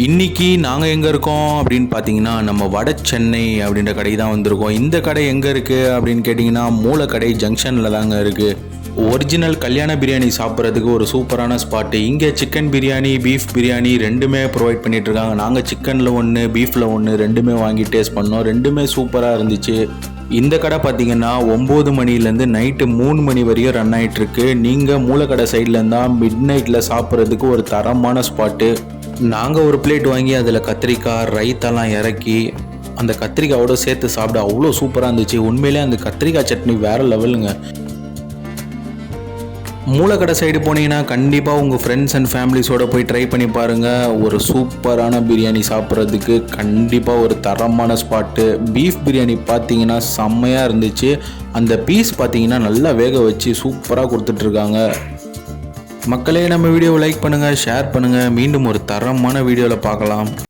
இன்றைக்கி நாங்கள் எங்கே இருக்கோம் அப்படின்னு பார்த்தீங்கன்னா நம்ம வட சென்னை அப்படின்ற கடைக்கு தான் வந்திருக்கோம். இந்த கடை எங்கே இருக்குது அப்படின்னு கேட்டிங்கன்னா மூலக்கடை ஜங்ஷனில் தாங்க இருக்குது. ஒரிஜினல் கல்யாண பிரியாணி சாப்பிட்றதுக்கு ஒரு சூப்பரான ஸ்பாட்டு. இங்கே சிக்கன் பிரியாணி பீஃப் பிரியாணி ரெண்டுமே ப்ரொவைட் பண்ணிகிட்ருக்காங்க. நாங்கள் சிக்கனில் ஒன்று பீஃபில் ஒன்று ரெண்டுமே வாங்கி டேஸ்ட் பண்ணோம். ரெண்டுமே சூப்பராக இருந்துச்சு. இந்த கடை பார்த்தீங்கன்னா 9 மணிலேருந்து நைட்டு 3 மணி வரையும் ரன் ஆகிட்டுருக்கு. நீங்கள் மூலக்கடை சைடில் இருந்தால் மிட் நைட்டில் சாப்பிட்றதுக்கு ஒரு தரமான ஸ்பாட்டு. நாங்கள் ஒரு பிளேட் வாங்கி அதில் கத்திரிக்காய் ரைத்தாலாம் இறக்கி அந்த கத்திரிக்காயோடு சேர்த்து சாப்பிட அவ்வளோ சூப்பராக இருந்துச்சு. உண்மையிலே அந்த கத்திரிக்காய் சட்னி வேறு லெவலுங்க. மூலக்கடை சைடு போனீங்கன்னா கண்டிப்பாக உங்கள் ஃப்ரெண்ட்ஸ் அண்ட் ஃபேமிலிஸோடு போய் ட்ரை பண்ணி பாருங்கள். ஒரு சூப்பரான பிரியாணி சாப்பிட்றதுக்கு கண்டிப்பாக ஒரு தரமான ஸ்பாட்டு. பீஃப் பிரியாணி பார்த்தீங்கன்னா செம்மையாக இருந்துச்சு. அந்த பீஸ் பார்த்தீங்கன்னா நல்லா வேக வச்சு சூப்பராக கொடுத்துட்ருக்காங்க. மக்களே, நம்ம வீடியோவை லைக் பண்ணுங்கள், ஷேர் பண்ணுங்கள். மீண்டும் ஒரு தரமான வீடியோவில் பார்க்கலாம்.